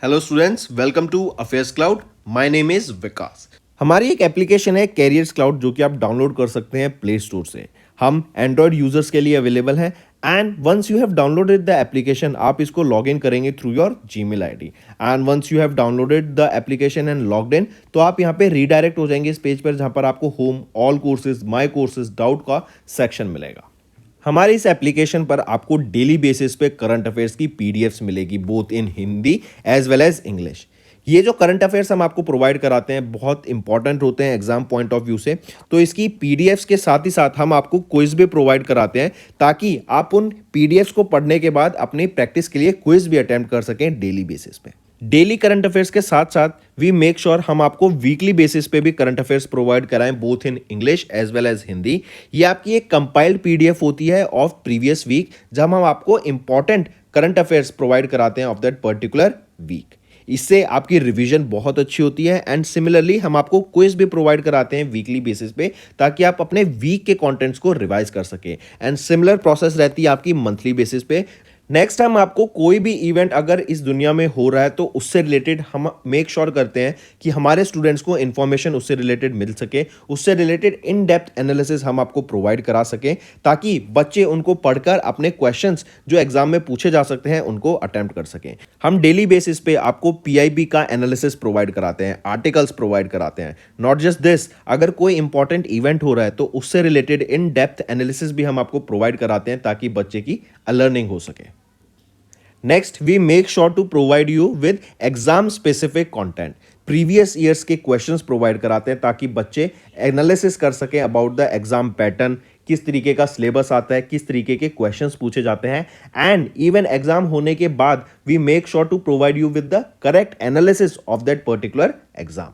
Hello students, welcome to Affairs Cloud. My name is Vikas. हमारी एक application है carriers cloud जो कि आप डाउनलोड कर सकते हैं प्ले स्टोर से। हम एंड्रॉयड यूजर्स के लिए अवेलेबल है and once you have downloaded the application आप इसको लॉग इन करेंगे through your Gmail ID and once you have downloaded the application and logged in तो आप यहाँ पे रीडायरेक्ट हो जाएंगे इस पेज पर जहाँ पर आपको home, all courses, my courses, doubt का सेक्शन मिलेगा। हमारे इस एप्लीकेशन पर आपको डेली बेसिस पे करंट अफेयर्स की पीडीएफ्स मिलेगी both in Hindi as well as English. ये जो करंट अफेयर्स हम आपको प्रोवाइड कराते हैं बहुत इंपॉर्टेंट होते हैं एग्जाम पॉइंट ऑफ व्यू से, तो इसकी पीडीएफ्स के साथ ही साथ हम आपको क्विज भी प्रोवाइड कराते हैं ताकि आप उन पीडीएफ्स को पढ़ने के बाद अपनी प्रैक्टिस के लिए क्विज भी अटेम्प्ट कर सकें डेली बेसिस पे। डेली करंट अफेयर्स के साथ साथ वी मेक श्योर हम आपको वीकली बेसिस पे भी करंट अफेयर्स प्रोवाइड कराएं both in English as well as Hindi. ये आपकी एक कंपाइल्ड पीडीएफ होती है ऑफ प्रीवियस वीक जहां हम आपको इंपॉर्टेंट करंट अफेयर्स प्रोवाइड कराते हैं ऑफ दैट पर्टिकुलर वीक। इससे आपकी रिवीजन बहुत अच्छी होती है एंड सिमिलरली हम आपको क्विज भी प्रोवाइड कराते हैं वीकली बेसिस पे ताकि आप अपने वीक के कंटेंट्स को रिवाइज कर सकें एंड सिमिलर प्रोसेस रहती है आपकी मंथली बेसिस पे। नेक्स्ट टाइम आपको कोई भी इवेंट अगर इस दुनिया में हो रहा है तो उससे रिलेटेड हम मेक श्योर करते हैं कि हमारे स्टूडेंट्स को इन्फॉर्मेशन उससे रिलेटेड मिल सके, उससे रिलेटेड इन डेप्थ एनालिसिस हम आपको प्रोवाइड करा सकें ताकि बच्चे उनको पढ़कर अपने क्वेश्चंस जो एग्जाम में पूछे जा सकते हैं उनको अटेम्प्ट कर सकें। हम डेली बेसिस पे आपको पीआईबी का एनालिसिस प्रोवाइड कराते हैं, आर्टिकल्स प्रोवाइड कराते हैं। नॉट जस्ट दिस, अगर कोई इंपॉर्टेंट इवेंट हो रहा है तो उससे रिलेटेड इन डेप्थ एनालिसिस भी हम आपको प्रोवाइड कराते हैं ताकि बच्चे की लर्निंग हो सके। Next we make sure to provide you with exam specific content. Previous years के क्वेश्चंस प्रोवाइड कराते हैं ताकि बच्चे एनालिसिस कर सकें अबाउट द एग्जाम पैटर्न, किस तरीके का सिलेबस आता है, किस तरीके के क्वेश्चंस पूछे जाते हैं एंड इवन एग्जाम होने के बाद we make sure to provide you with the correct analysis of that particular exam.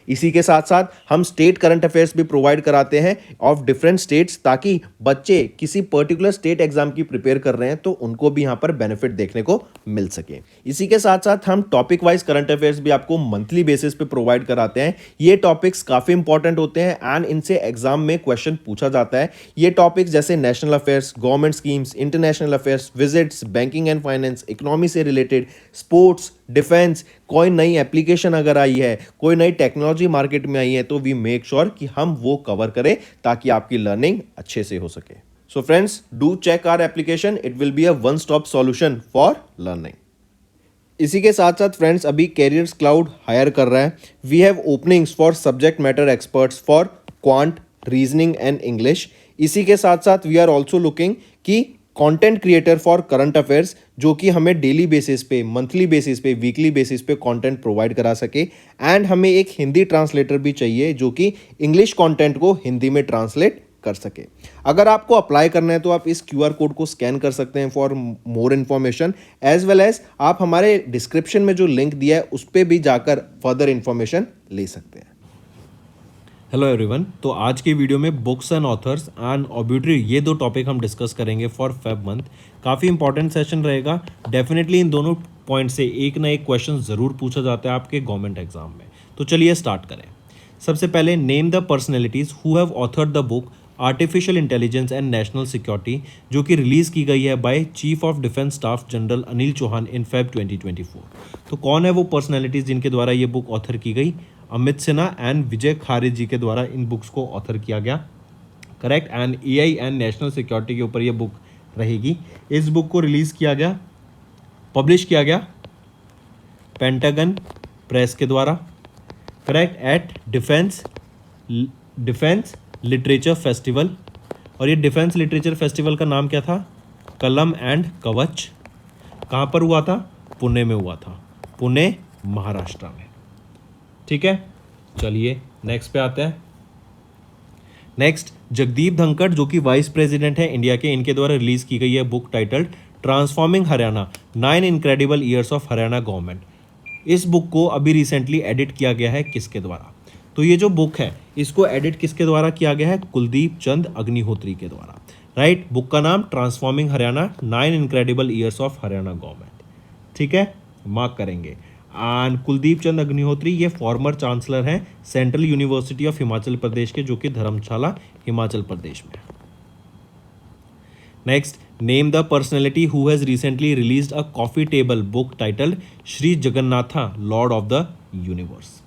इसी के साथ साथ हम स्टेट करंट अफेयर्स भी प्रोवाइड कराते हैं ऑफ डिफरेंट स्टेट्स ताकि बच्चे किसी पर्टिकुलर स्टेट एग्जाम की प्रिपेयर कर रहे हैं तो उनको भी यहां पर बेनिफिट देखने को मिल सके। इसी के साथ साथ हम टॉपिक वाइज करंट अफेयर्स भी आपको मंथली बेसिस पे प्रोवाइड कराते हैं। ये टॉपिक्स काफी इंपॉर्टेंट होते हैं एंड इनसे एग्जाम में क्वेश्चन पूछा जाता है। ये टॉपिक्स जैसे national affairs, government schemes, international affairs, visits, banking and finance, economy से रिलेटेड, स्पोर्ट्स, डिफेंस, कोई नई एप्लीकेशन अगर आई है, कोई नई टेक्नोलॉजी मार्केट में आई है तो वी मेक श्योर कि हम वो कवर करें ताकि आपकी लर्निंग अच्छे से हो सके। So friends, do check our application, it will be a one stop solution for learning. इसी के साथ साथ फ्रेंड्स अभी कैरियर्स क्लाउड हायर कर रहा है। We have openings for subject matter experts for quant, reasoning and English. इसी के साथ साथ वी आर ऑल्सो लुकिंग कि content creator for current affairs जो कि हमें डेली बेसिस पे, मंथली बेसिस पे, वीकली बेसिस पे कंटेंट प्रोवाइड करा सके एंड हमें एक हिंदी ट्रांसलेटर भी चाहिए जो कि इंग्लिश कंटेंट को हिंदी में ट्रांसलेट कर सके। अगर आपको अप्लाई करना है तो आप इस क्यूआर कोड को स्कैन कर सकते हैं for more information as well as आप हमारे डिस्क्रिप्शन में जो लिंक दिया है उस पर भी जाकर फर्दर इन्फॉर्मेशन ले सकते हैं। हेलो एवरीवन, तो आज के वीडियो में बुक्स एंड ऑथर्स एंड ऑब्यूटरी ये दो टॉपिक हम डिस्कस करेंगे फॉर फेब मंथ। काफ़ी इंपॉर्टेंट सेशन रहेगा। डेफिनेटली इन दोनों पॉइंट से एक ना एक क्वेश्चन ज़रूर पूछा जाता है आपके गवर्नमेंट एग्जाम में। तो चलिए स्टार्ट करें। सबसे पहले name the personalities who have authored the book artificial intelligence and national security जो कि रिलीज़ की गई है by chief of defence staff general Anil Chauhan in Feb 2024। तो कौन है वो पर्सनैलिटीज़ जिनके द्वारा ये बुक ऑथर की गई? अमित सिन्हा एंड विजय खारे जी के द्वारा इन बुक्स को ऑथर किया गया। Correct. And AI and national security के ऊपर ये बुक रहेगी। इस बुक को रिलीज़ किया गया, पब्लिश किया गया पेंटागन प्रेस के द्वारा। Correct. At defence literature festival. और ये डिफेंस लिटरेचर फेस्टिवल का नाम क्या था? कलम एंड कवच। कहाँ पर हुआ था? पुणे में हुआ था, पुणे महाराष्ट्र में। ठीक है, चलिए नेक्स्ट पे आते हैं। नेक्स्ट जगदीप धनखड़ जो कि वाइस प्रेसिडेंट है इंडिया के, इनके द्वारा रिलीज की गई है book titled transforming Haryana 9 incredible years of Haryana government. इस बुक को अभी रिसेंटली एडिट किया गया है किसके द्वारा? तो ये जो बुक है इसको एडिट किसके द्वारा किया गया है? कुलदीप चंद अग्निहोत्री के द्वारा। राइट। बुक का नाम transforming Haryana 9 incredible years of Haryana government. ठीक है, मार्क करेंगे। एंड कुलदीप चंद अग्निहोत्री ये फॉर्मर चांसलर हैं central university of Himachal Pradesh के, जो कि धर्मशाला हिमाचल प्रदेश में है। Next name the personality who has recently released a coffee table book titled Shri Jagannatha Lord of the universe.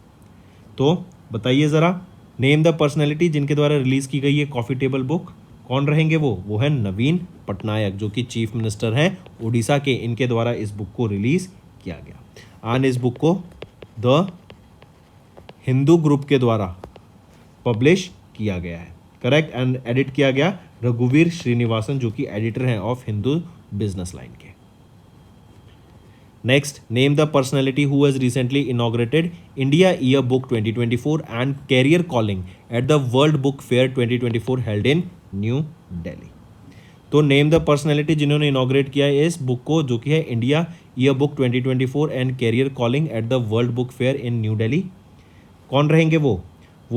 तो बताइए ज़रा, नेम द पर्सनैलिटी जिनके द्वारा रिलीज़ की गई है कॉफ़ी टेबल बुक, कौन रहेंगे वो है नवीन पटनायक, जो कि चीफ मिनिस्टर हैं उड़ीसा के। इनके द्वारा इस बुक को रिलीज़ किया गया। एंड इस बुक को द हिंदू ग्रुप के द्वारा पब्लिश किया गया है, करेक्ट, एंड एडिट किया गया रघुवीर श्रीनिवासन, जो कि एडिटर हैं ऑफ हिंदू बिजनेस लाइन के। Next, name the personality who has recently inaugurated India year book 2024 and career calling at the world book fair 2024 held in New Delhi. तो नेम द पर्सनैलिटी जिन्होंने inaugurate किया है इस बुक को, जो कि है India year book 2024 and career calling at the world book fair in New Delhi. कौन रहेंगे वो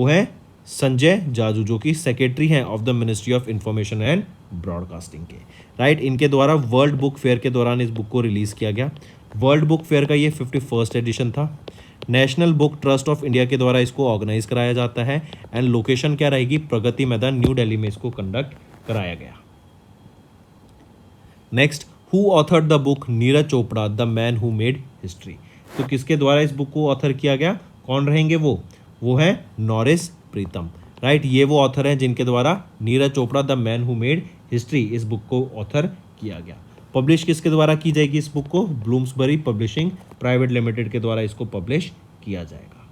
हैं संजय जाजू, जो कि सेक्रेटरी हैं of the ministry of information and broadcasting के, राइट। इनके द्वारा वर्ल्ड बुक फेयर के दौरान इस बुक को रिलीज़ किया गया। वर्ल्ड बुक फेयर का ये 51st एडिशन था। National book trust of India के द्वारा इसको ऑर्गेनाइज कराया जाता है एंड लोकेशन क्या रहेगी, प्रगति मैदान न्यू दिल्ली में इसको कंडक्ट कराया गया। Next, who authored the book Neeraj Chopra the man who made history. तो किसके द्वारा इस बुक को ऑथर किया गया, कौन रहेंगे वो है नॉरिस प्रीतम, राइट। ये वो ऑथर हैं जिनके द्वारा Neeraj Chopra the man who made history इस बुक को ऑथर किया गया। पब्लिश किसके द्वारा की जाएगी इस बुक को, ब्लूम्सबरी पब्लिशिंग प्राइवेट लिमिटेड के द्वारा इसको पब्लिश किया जाएगा।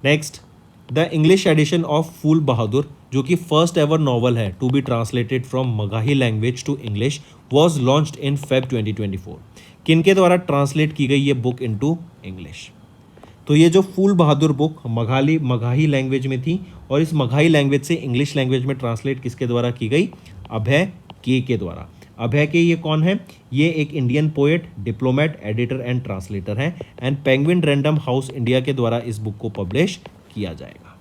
Next, the English edition of Phool Bahadur, जो कि फर्स्ट एवर नॉवल है to be translated from Magahi language to English, was launched in Feb 2024। किनके द्वारा ट्रांसलेट की गई ये बुक इनटू इंग्लिश। तो ये जो फूल बहादुर बुक मगही लैंग्वेज में थी और इस मगही लैंग्वेज से इंग्लिश लैंग्वेज में ट्रांसलेट किसके द्वारा की गई, अभय के द्वारा। अभय के ये कौन है, ये एक Indian poet, diplomat, editor and translator हैं and Penguin Random House India के द्वारा इस बुक को पब्लिश किया जाएगा।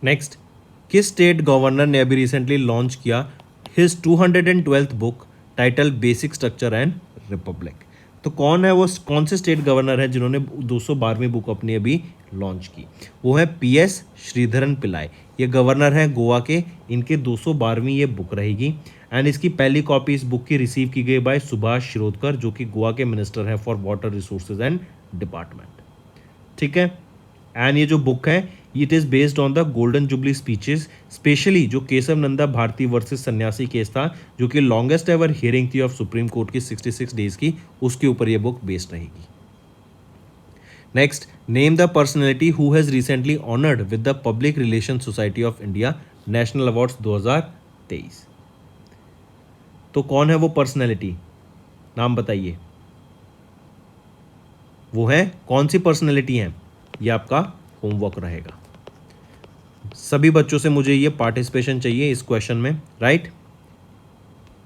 नेक्स्ट, किस स्टेट गवर्नर ने अभी रिसेंटली लॉन्च किया his 212th book title basic structure and Republic. तो कौन है वो, कौन से स्टेट गवर्नर है जिन्होंने 212वीं बुक अपनी अभी लॉन्च की, वो है PS श्रीधरन पिल्लाई। ये गवर्नर हैं गोवा के, इनके 212वीं ये बुक रहेगी एंड इसकी पहली कॉपी इस बुक की रिसीव की गई बाय सुभाष शिरोडकर, जो कि गोवा के मिनिस्टर हैं for water resources and department, ठीक है। एंड ये जो बुक है it is based on the golden jubilee speeches, specially जो केशव नंदा भारती वर्सेस सन्यासी केस था, जो कि लॉन्गेस्ट एवर हियरिंग थी ऑफ सुप्रीम कोर्ट की 66 डेज की, उसके ऊपर ये बुक बेस्ड रहेगी। Next, name the personality who has recently honoured with the public relation society of India national awards 2023। तो कौन है वो पर्सनैलिटी, नाम बताइए। वो है कौन सी पर्सनैलिटी है, ये आपका होमवर्क रहेगा। सभी बच्चों से मुझे ये पार्टिसिपेशन चाहिए इस क्वेश्चन में, राइट।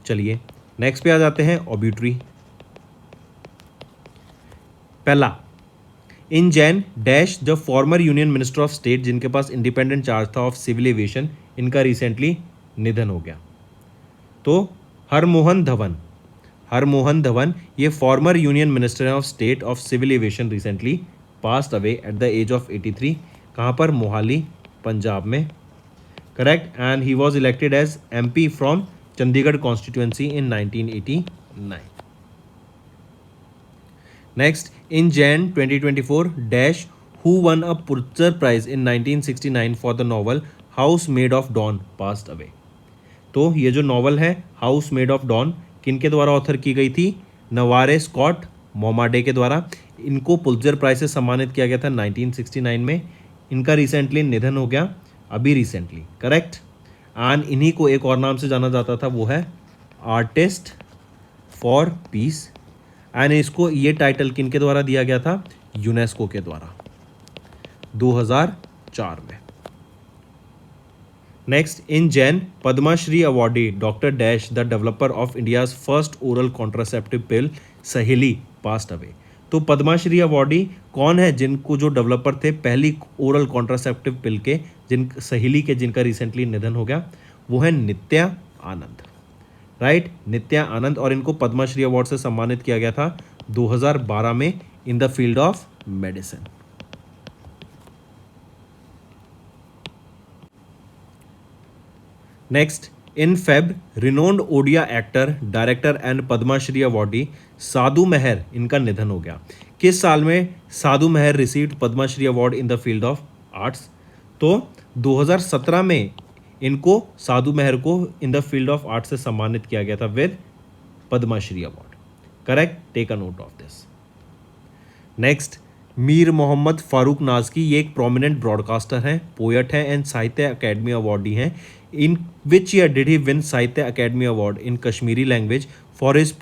चलिए नेक्स्ट पे आ जाते हैं, ऑब्यूटरी। पहला, in Jan dash the former union minister of state, जिनके पास इंडिपेंडेंट चार्ज था ऑफ सिविल एविएशन, इनका रिसेंटली निधन हो गया। तो हरमोहन धवन ये former union minister of state of civil aviation recently passed away at the age of 83। कहाँ पर, मोहाली पंजाब में, correct. And he was elected as MP from Chandigarh constituency in 1989। Next, in Jan 2024 dash who one a Pulitzer prize in 1969 for the novel house made of dawn passed away. तो ये जो novel है house made of don किनके द्वारा author की गई थी, नवारे Scott मोमाडे के द्वारा। इनको पुलित्जर प्राइज से सम्मानित किया गया था 1969 में। इनका रिसेंटली निधन हो गया, अभी रिसेंटली, करेक्ट। एंड इन्हीं को एक और नाम से जाना जाता था, वो है आर्टिस्ट फॉर पीस। एंड इसको ये टाइटल किनके द्वारा दिया गया था, यूनेस्को के द्वारा 2004 में। Next, in Jain Padma Shri awardee doctor dash the developer of India's first oral contraceptive पिल सहेली पास्ट अवे। तो पद्माश्री अवॉर्डी कौन है, जिनको जो डेवलपर थे पहली ओरल कॉन्ट्रासेप्टिव पिल के, सहेली के, जिनका रिसेंटली निधन हो गया, वो है नित्या आनंद, राइट, नित्या आनंद। और इनको पद्माश्री अवार्ड से सम्मानित किया गया था 2012 में in the field of medicine. Next, in Feb renowned Odia actor, director and Padma Shri awardee Sadhu Meher इनका निधन हो गया। किस साल में Sadhu Meher received Padma Shri award in the field of arts? तो 2017 में इनको साधु मेहर को in the field of arts से सम्मानित किया गया था with Padma Shri award. Correct, take a note of this. Next, Mir Mohammad Farooq Nazki, ये एक प्रोमिनेंट ब्रॉडकास्टर हैं, पोएट हैं एंड साहित्य अकेडमी अवार्डी हैं। In which year did he win Sahitya Akademi award in Kashmiri language for his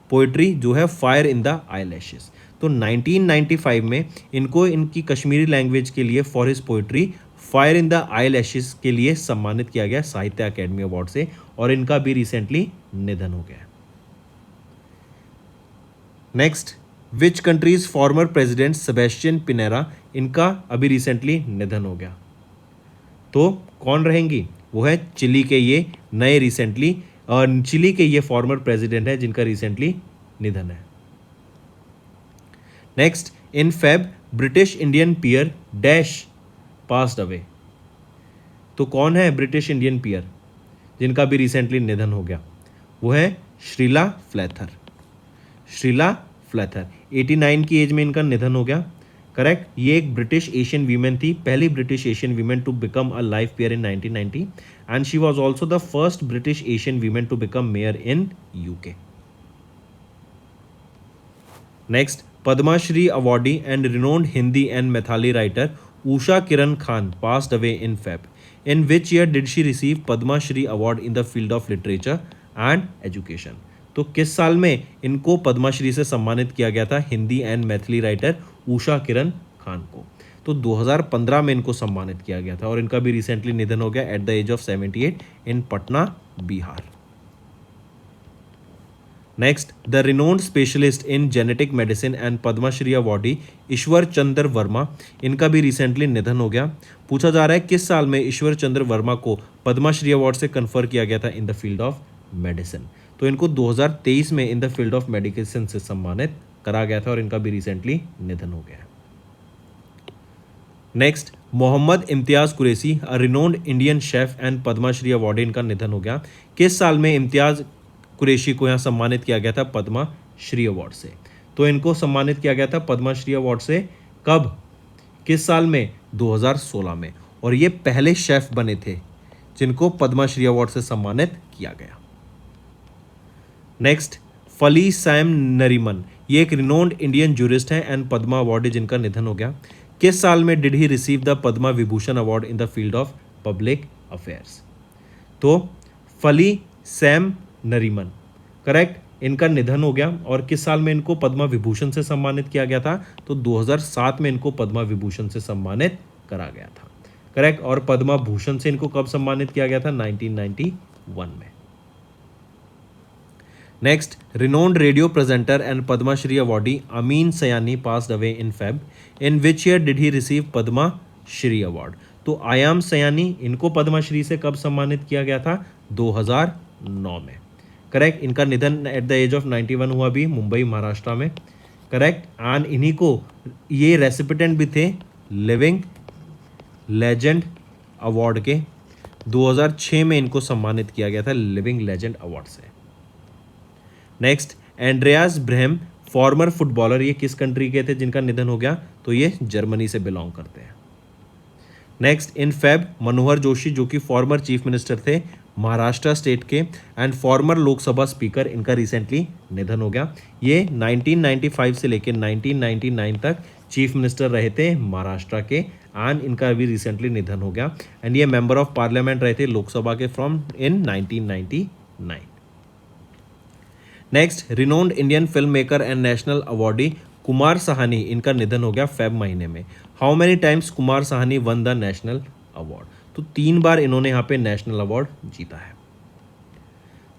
poetry जो है फायर इन द आईलैशेस? तो 1995 में इनको इनकी कश्मीरी लैंग्वेज के लिए for his poetry fire in the eyelashes के लिए सम्मानित किया गया साहित्य अकेडमी अवार्ड से, और इनका भी रिसेंटली निधन हो गया। Next, which countries former president Sebastian Pinera, इनका अभी रिसेंटली निधन हो गया। तो कौन रहेंगी? वो है चिली के ये नए रिसेंटली, और चिली के ये फॉर्मर प्रेसिडेंट है जिनका रिसेंटली निधन है। Next, in Feb British Indian peer dash passed away. तो कौन है ब्रिटिश इंडियन पियर जिनका भी रिसेंटली निधन हो गया? वो है श्रीला फ्लेथर। श्रीला फ्लेथर 89 की एज में इनका निधन हो गया। करेक्ट, ये एक ब्रिटिश एशियन वीमेन थी, पहली British Asian women to become a life peer in 1990, and she was also the first British Asian women to become mayor in UK. Next, Padma Shri awardee and renowned Hindi and Maithili writer Usha Kiran Khan passed away in Feb. In which year did she receive Padma Shri Award in the field of literature and education? तो किस साल में इनको पद्माश्री से सम्मानित किया गया था हिंदी एंड मैथिली राइटर उषा किरण खान को? तो 2015 में इनको सम्मानित किया गया था, और इनका भी रिसेंटली निधन हो गया at the age of 78 in Patna, Bihar. Next, the renowned specialist in genetic medicine and Padma Shri awardee Ishwar Chandra Verma, इनका भी रिसेंटली निधन हो गया। पूछा जा रहा है किस साल में ईश्वर चंद्र वर्मा को पद्माश्री अवार्ड से कन्फर किया गया था इन द फील्ड ऑफ मेडिसिन? तो इनको 2023 में in the field of medicine से सम्मानित करा गया था, और इनका भी रिसेंटली निधन हो गया। Next, Mohammad Imtiaz Qureshi, a renowned Indian chef and Padmashri awardee, इनका निधन हो गया। किस साल में इम्तियाज़ कुरैशी को यहाँ सम्मानित किया गया था पद्मा श्री अवार्ड से? तो इनको सम्मानित किया गया था पद्मा श्री अवार्ड से कब, किस साल में? 2016 में, और ये पहले शेफ बने थे जिनको पद्मा श्री अवार्ड से सम्मानित किया गया। नेक्स्ट, फली सैम नरीमन, ये एक रिनोन्ड इंडियन जूरिस्ट हैं एंड पद्मा अवार्डी जिनका निधन हो गया। किस साल में did he receive the Padma Vibhushan award in the field of public affairs? तो फली सैम नरीमन, करेक्ट, इनका निधन हो गया, और किस साल में इनको पद्मा विभूषण से सम्मानित किया गया था? तो 2007 में इनको पद्मा विभूषण से सम्मानित करा गया था। करेक्ट, और पद्मा भूषण से इनको कब सम्मानित किया गया था? 1991 में। Next, renowned radio presenter and Padma Shri awardee Amin Sayani passed away in Feb. In which year did he receive Padma Shri award? तो आयाम सयानी, इनको पद्माश्री से कब सम्मानित किया गया था? 2009 में। करेक्ट, इनका निधन एट द एज ऑफ 91 हुआ भी मुंबई, महाराष्ट्र में। करेक्ट, एंड इन्हीं को ये रेसिपिटेंट भी थे लिविंग लेजेंड अवार्ड के। 2006 में इनको सम्मानित किया गया था लिविंग लेजेंड अवार्ड से। नेक्स्ट, एंड्रियास ब्रहेम, फॉर्मर फुटबॉलर, ये किस कंट्री के थे जिनका निधन हो गया? तो ये जर्मनी से बिलोंग करते हैं। Next, in Feb Manohar Joshi, जो कि फॉर्मर चीफ मिनिस्टर थे महाराष्ट्र स्टेट के एंड फॉर्मर लोकसभा स्पीकर, इनका रिसेंटली निधन हो गया। ये 1995 से लेकर 1999 तक चीफ मिनिस्टर रहे थे महाराष्ट्र के, एंड इनका भी रिसेंटली निधन हो गया, एंड ये मेंबर ऑफ पार्लियामेंट रहे थे लोकसभा के from in 1999। Next, renowned Indian film maker and national awardee Kumar Sahni, इनका निधन हो गया फेब महीने में। How many times Kumar Sahni one the national award? तो 3 बार इन्होंने यहाँ पे नेशनल अवार्ड जीता है।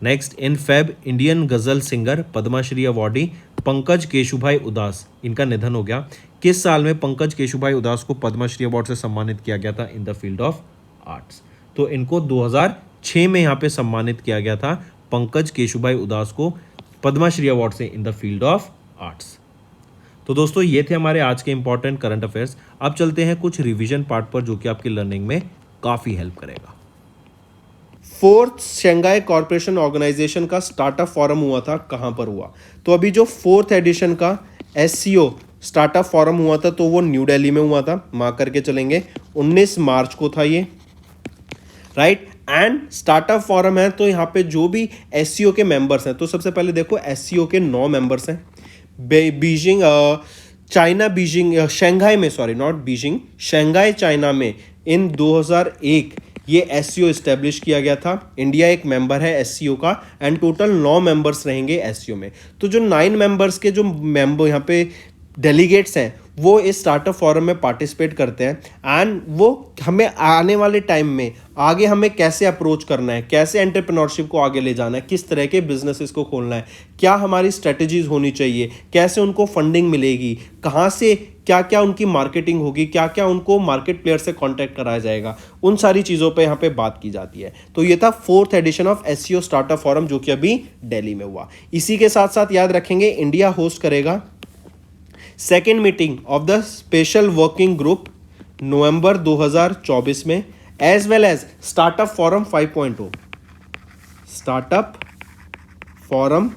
नेक्स्ट, इन फेब इंडियन गजल सिंगर पद्माश्री अवार्डी पंकज केशुभाई उदास, इनका निधन हो गया। किस साल में पंकज केशुभाई उदास को पद्माश्री अवार्ड से सम्मानित किया गया था इन द फील्ड ऑफ आर्ट्स? तो इनको 2006 में यहाँ पे सम्मानित किया गया था पंकज केशुभाई उदास को पद्माश्री अवार्ड से इन द फील्ड ऑफ आर्ट्स। तो दोस्तों, ये थे हमारे आज के इंपॉर्टेंट करंट अफेयर्स। अब चलते हैं कुछ रिवीजन पार्ट पर, जो कि आपकी लर्निंग में काफ़ी हेल्प करेगा। फोर्थ शंघाई कॉरपोरेशन ऑर्गेनाइजेशन का स्टार्टअप फोरम हुआ था, कहाँ पर हुआ? तो अभी जो फोर्थ एडिशन का एससीओ स्टार्टअप फोरम हुआ था तो वो न्यू दिल्ली में हुआ था, मार्क करके चलेंगे, 19 मार्च को था ये, राइट। एंड स्टार्टअप फोरम है तो यहाँ पे जो भी एससीओ के मेंबर्स हैं, तो सबसे पहले देखो एससीओ के 9 मेंबर्स हैं। बीजिंग चाइना, बीजिंग शंघाई में, sorry not Beijing, Shanghai China में इन 2001 ये एससीओ इस्टेब्लिश किया गया था। इंडिया एक मेंबर है एससीओ का एंड टोटल 9 मेंबर्स रहेंगे एससीओ में। तो जो 9 मेंबर्स के जो मेंबर यहाँ पे डेलीगेट्स हैं वो इस स्टार्टअप फोरम में पार्टिसिपेट करते हैं एंड वो हमें आने वाले टाइम में आगे हमें कैसे अप्रोच करना है, कैसे एंटरप्रेन्योरशिप को आगे ले जाना है, किस तरह के बिजनेसेस को खोलना है, क्या हमारी स्ट्रेटजीज होनी चाहिए, कैसे उनको फंडिंग मिलेगी, कहाँ से क्या क्या उनकी मार्केटिंग होगी, क्या क्या उनको मार्केट प्लेयर से कांटेक्ट कराया जाएगा, उन सारी चीज़ों पे यहाँ पे बात की जाती है। तो ये था fourth edition of SCO startup forum जो कि अभी दिल्ली में हुआ। इसी के साथ साथ याद रखेंगे इंडिया होस्ट करेगा second meeting of the special working group नवंबर 2024 में, as well as startup forum 5.0, startup forum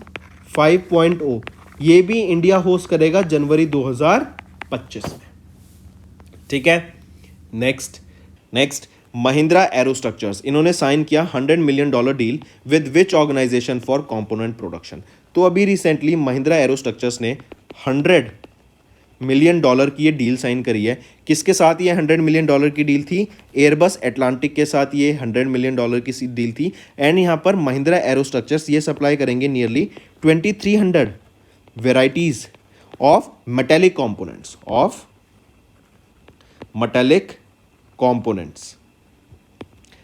5.0 ये भी इंडिया होस्ट करेगा जनवरी 2025 में। ठीक है, नेक्स्ट महिंद्रा एरोस्ट्रक्चर्स, इन्होंने साइन किया $100 million deal with which organisation for component production. तो अभी रिसेंटली महिंद्रा एरोस्ट्रक्चर्स ने $100 मिलियन की ये डील साइन करी है। किसके साथ ये $100 मिलियन की डील थी? एयरबस एटलांटिक के साथ ये $100 मिलियन की डील थी। एंड यहाँ पर महिंद्रा एरोस्ट्रक्चर्स ये सप्लाई करेंगे nearly 2300 varieties of metallic components,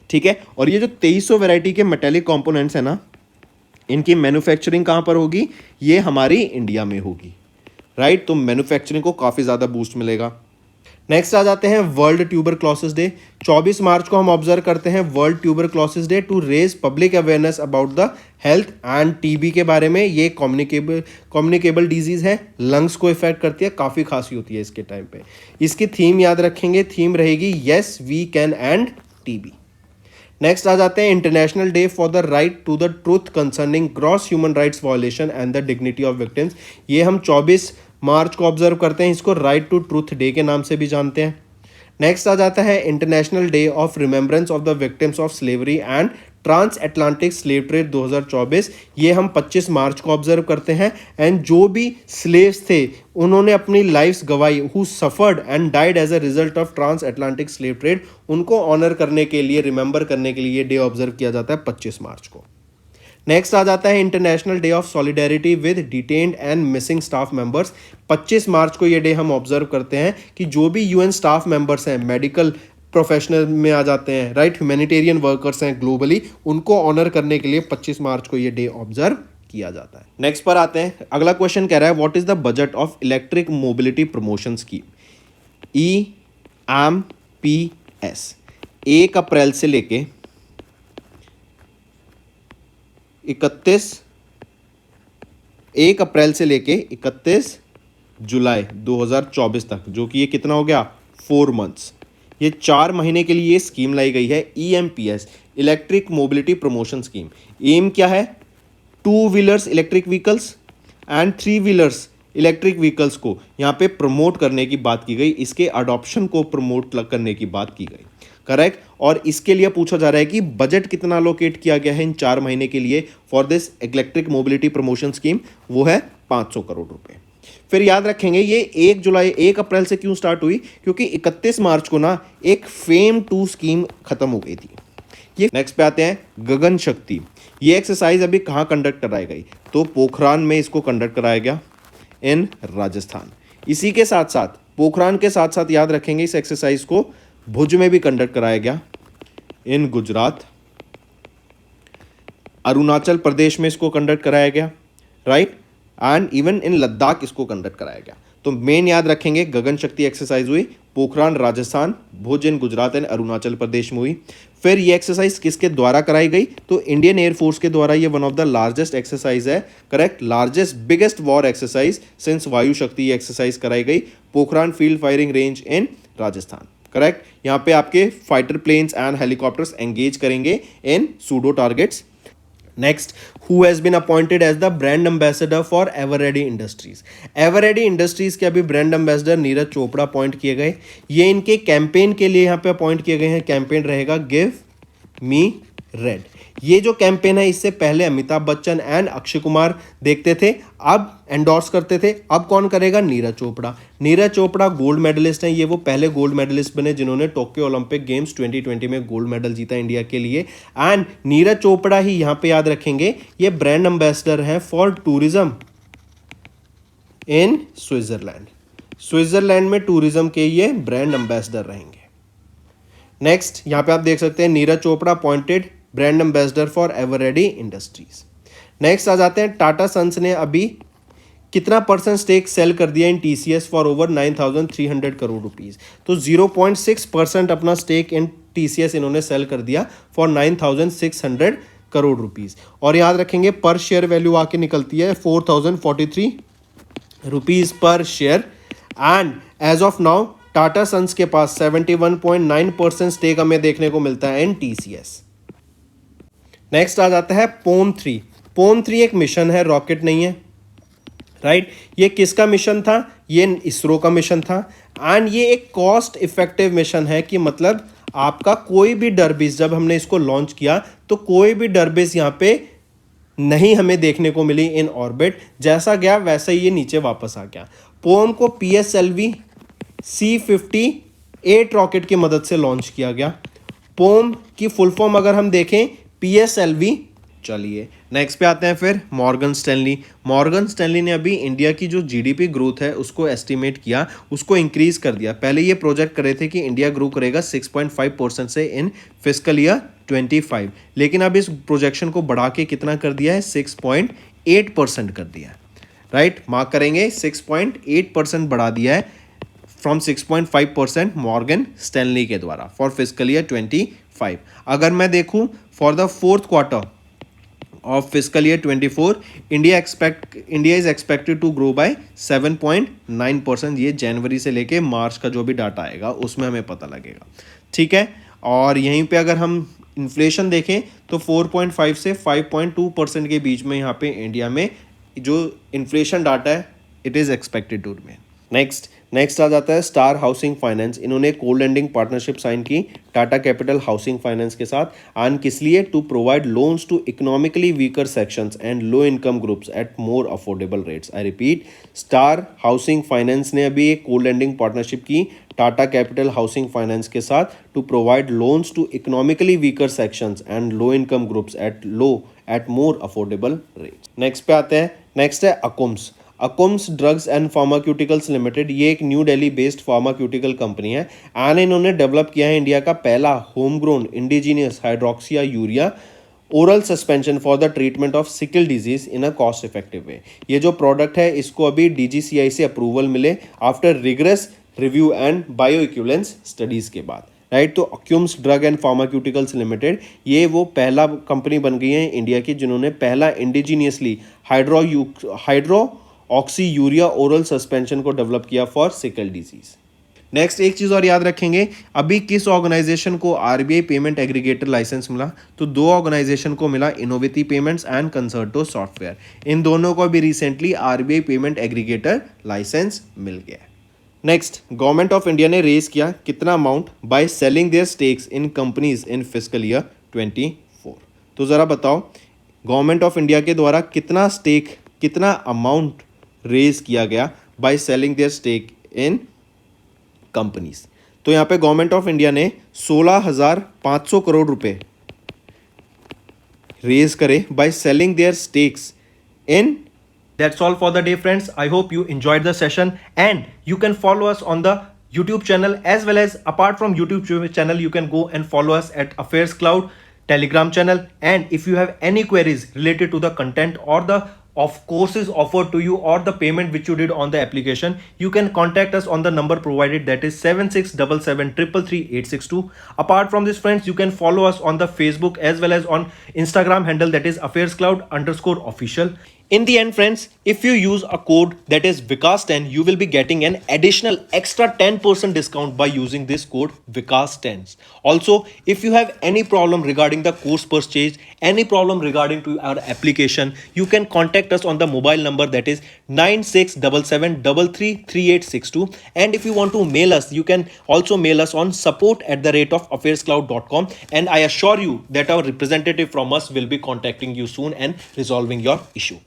ठीक है। और ये जो 2300 वेराइटी के मेटेलिक कंपोनेंट्स है ना, इनकी मैन्युफैक्चरिंग कहाँ पर होगी? ये हमारी इंडिया में होगी, राइट। तो मैन्युफैक्चरिंग को काफ़ी ज़्यादा बूस्ट मिलेगा। नेक्स्ट आ जाते हैं वर्ल्ड ट्यूबरक्लोसिस डे। 24 मार्च को हम ऑब्जर्व करते हैं world tuberculosis day to raise public awareness about the health and TB के बारे में। ये कम्युनिकेबल डिजीज है, लंग्स को इफेक्ट करती है, काफ़ी खांसी होती है इसके टाइम पे। इसकी थीम याद रखेंगे, थीम रहेगी yes we can end TB. Next आ जाते हैं international day for the right to the truth concerning gross human rights violation and the dignity of victims. ये हम 24 मार्च को ऑब्जर्व करते हैं, इसको राइट टू ट्रूथ डे के नाम से भी जानते हैं। नेक्स्ट आ जाता है international day of remembrance of the victims of slavery and transatlantic slave trade 2024। ये हम 25 मार्च को ऑब्जर्व करते हैं। एंड जो भी स्लेव्स थे उन्होंने अपनी लाइफ्स गवाई, who suffered and died as a result of transatlantic slave trade, उनको ऑनर करने के लिए, रिमेंबर करने के लिए ये डे ऑब्जर्व किया जाता है 25 मार्च को। नेक्स्ट आ जाता है international day of solidarity with detained and missing staff members. 25 मार्च को ये डे हम ऑब्जर्व करते हैं कि जो भी यूएन स्टाफ मेंबर्स हैं, मेडिकल प्रोफेशनल में आ जाते हैं, राइट, ह्यूमैनिटेरियन वर्कर्स हैं ग्लोबली, उनको ऑनर करने के लिए 25 मार्च को ये डे ऑब्जर्व किया जाता है। नेक्स्ट पर आते हैं, अगला क्वेश्चन कह रहा है what is the budget of electric mobility promotion scheme EMPS 1 अप्रैल से लेके 31 जुलाई 2024 तक, जो कि ये कितना हो गया 4 मंथ्स, ये 4 महीने के लिए ये स्कीम लाई गई है EMPS electric mobility promotion scheme. M क्या है? 2 wheelers electric vehicles and 3 wheelers electric vehicles को यहाँ पे प्रमोट करने की बात की गई, इसके अडॉप्शन को प्रमोट करने की बात की गई, करेक्ट। और इसके लिए पूछा जा रहा है कि बजट कितना अलोकेट किया गया है इन 4 महीने के लिए for this electric mobility promotion scheme, वो है 500 करोड़ रुपए। फिर याद रखेंगे ये 1 अप्रैल से क्यों स्टार्ट हुई, क्योंकि 31 मार्च को ना एक फेम 2 स्कीम खत्म हो गई थी। ये नेक्स्ट पे आते हैं गगन शक्ति। ये एक्सरसाइज अभी कहाँ कंडक्ट कराई गई? तो पोखरान में इसको कंडक्ट कराया गया इन राजस्थान। इसी के साथ साथ पोखरान के साथ साथ याद रखेंगे इस एक्सरसाइज को भुज में भी कंडक्ट कराया गया इन गुजरात, अरुणाचल प्रदेश में इसको कंडक्ट कराया गया, right, and even in Ladakh इसको कंडक्ट कराया गया। तो मेन याद रखेंगे गगन शक्ति एक्सरसाइज हुई पोखरान राजस्थान, भुज इन गुजरात एंड अरुणाचल प्रदेश में हुई। फिर ये एक्सरसाइज किसके द्वारा कराई गई? तो इंडियन एयरफोर्स के द्वारा। ये one of the largest exercise है, correct, largest biggest war exercise since Vayu Shakti ये एक्सरसाइज कराई गई Pokhran field firing range in Rajasthan. Correct. यहाँ पे आपके fighter planes and helicopters engage करेंगे in pseudo targets. Next, who has been appointed as the brand ambassador for Eveready Industries. Eveready Industries के अभी brand ambassador Neeraj Chopra appoint किए गए। ये इनके कैंपेन के लिए यहाँ पे अपॉइंट किए गए हैं। कैंपेन रहेगा गिव मी रेड। ये जो कैंपेन है इससे पहले अमिताभ बच्चन एंड अक्षय कुमार देखते थे, अब एंडोर्स करते थे। अब कौन करेगा? नीरज चोपड़ा। नीरज चोपड़ा गोल्ड मेडलिस्ट हैं। ये वो पहले गोल्ड मेडलिस्ट बने जिन्होंने टोक्यो ओलंपिक गेम्स 2020 में गोल्ड मेडल जीता इंडिया के लिए। एंड नीरज चोपड़ा ही यहाँ पे याद रखेंगे, ये ब्रांड एम्बेसडर हैं for tourism in Switzerland. Switzerland में टूरिज्म के ये ब्रांड एम्बेसडर रहेंगे। नेक्स्ट, यहाँ पे आप देख सकते हैं Neeraj Chopra appointed brand ambassador for Eveready Industries. Next आ जाते हैं टाटा सन्स ने अभी कितना परसेंट स्टेक सेल कर दिया in TCS for over 9,300 crore rupees. तो 0.6% अपना स्टेक इन टीसीएस इन्होंने सेल कर दिया फॉर 9,600 करोड़ रुपीस। और याद रखेंगे पर शेयर वैल्यू आके निकलती है 4,043 रुपीस पर share. And as of now Tata Sons के पास 71.9% स्टेक हमें देखने को मिलता है इन टीसीएस। नेक्स्ट आ जाता है पोन 3। पोन 3 एक मिशन है, रॉकेट नहीं है, राइट। ये किसका मिशन था? ये इसरो का मिशन था। एंड ये एक कॉस्ट इफेक्टिव मिशन है कि मतलब आपका कोई भी डरबिस, जब हमने इसको लॉन्च किया तो कोई भी डरबिस यहाँ पे नहीं हमें देखने को मिली इन ऑर्बिट। जैसा गया वैसा ही ये नीचे वापस आ गया। पोम को PSLV C-58 रॉकेट की मदद से लॉन्च किया गया। पोम की फुल फॉर्म अगर हम देखें PSLV। चलिए नेक्स्ट पे आते हैं फिर मॉर्गन स्टैनली। मॉर्गन स्टैनली ने अभी इंडिया की जो जीडीपी ग्रोथ है उसको एस्टिमेट किया, उसको इंक्रीज कर दिया। पहले ये प्रोजेक्ट करे थे कि इंडिया ग्रो करेगा 6.5% से इन फिस्कल ईयर 25, लेकिन अब इस प्रोजेक्शन को बढ़ा के कितना कर दिया है? 6.8% कर दिया है, राइट। मार्क करेंगे 6.8% बढ़ा दिया है फ्रॉम 6.5% मॉर्गन स्टैनली के द्वारा फॉर फिस्कल ईयर 25। अगर मैं देखूं for the fourth quarter of fiscal year 24, India is expected to grow by 7.9%। ये जनवरी से लेके मार्च का जो भी डाटा आएगा उसमें हमें पता लगेगा, ठीक है। और यहीं पे अगर हम इन्फ्लेशन देखें तो 4.5 से 5.2% के बीच में यहाँ पे इंडिया में जो इन्फ्लेशन डाटा है it is expected to remain. Next आ जाता है स्टार हाउसिंग फाइनेंस। इन्होंने कोल लेंडिंग पार्टनरशिप साइन की टाटा कैपिटल हाउसिंग फाइनेंस के साथ। एंड किस लिए? To provide loans to economically weaker sections and low income groups at more affordable rates. I repeat, star housing finance ने अभी एक कोल लेंडिंग पार्टनरशिप की टाटा कैपिटल हाउसिंग फाइनेंस के साथ to provide loans to economically weaker sections and low income groups at more affordable rates. Next पे आते हैं। Next है Akums. Akums drugs and pharmaceuticals limited. ये एक new Delhi based pharmaceutical company है एंड इन्होंने डेवलप किया है इंडिया का पहला home grown indigenous hydroxyurea oral suspension for the treatment of sickle disease in a cost effective way. ये जो प्रोडक्ट है इसको अभी DGCI से अप्रूवल मिले after rigorous review and bio equivalence studies के बाद, राइट। तो अक्यूम्स ड्रग एंड फार्माक्यूटिकल्स लिमिटेड ये वो पहला कंपनी बन गई है इंडिया की जिन्होंने पहला indigenously hydro oxy urea oral suspension को डेवलप किया फॉर सिकल डिजीज। नेक्स्ट एक चीज़ और याद रखेंगे, अभी किस ऑर्गेनाइजेशन को RBI पेमेंट एग्रीगेटर लाइसेंस मिला? तो दो ऑर्गेनाइजेशन को मिला, Innoviti Payments and Concerto Software. इन दोनों को भी recently RBI payment aggregator licence मिल गया। नेक्स्ट, गवर्नमेंट ऑफ इंडिया ने रेज किया कितना amount by selling their stakes in companies in fiscal year 24। तो ज़रा बताओ गवर्नमेंट ऑफ इंडिया के द्वारा कितना अमाउंट रेज किया गया by selling their stake in companies? तो यहाँ पे गवर्नमेंट ऑफ इंडिया ने 16,500 करोड़ रुपए रेज करे bye selling their stakes in. That's all for the day, friends. I hope you enjoyed the session and you can follow us on the YouTube channel as well as apart from YouTube channel you can go and follow us at Affairs Cloud Telegram channel. And if you have any queries related to the content or the of courses offered to you or the payment which you did on the application, you can contact us on the number provided, that is 7677333862. Apart from this, friends, you can follow us on the Facebook as well as on Instagram handle, that is affairscloud_official. In the end, friends, if you use a code that is Vikas10, you will be getting an additional extra 10% discount by using this code Vikas10. Also, if you have any problem regarding the course purchase, any problem regarding to our application, you can contact us on the mobile number that is 9677333862. And if you want to mail us, you can also mail us on support@affairscloud.com, and I assure you that our representative from us will be contacting you soon and resolving your issue.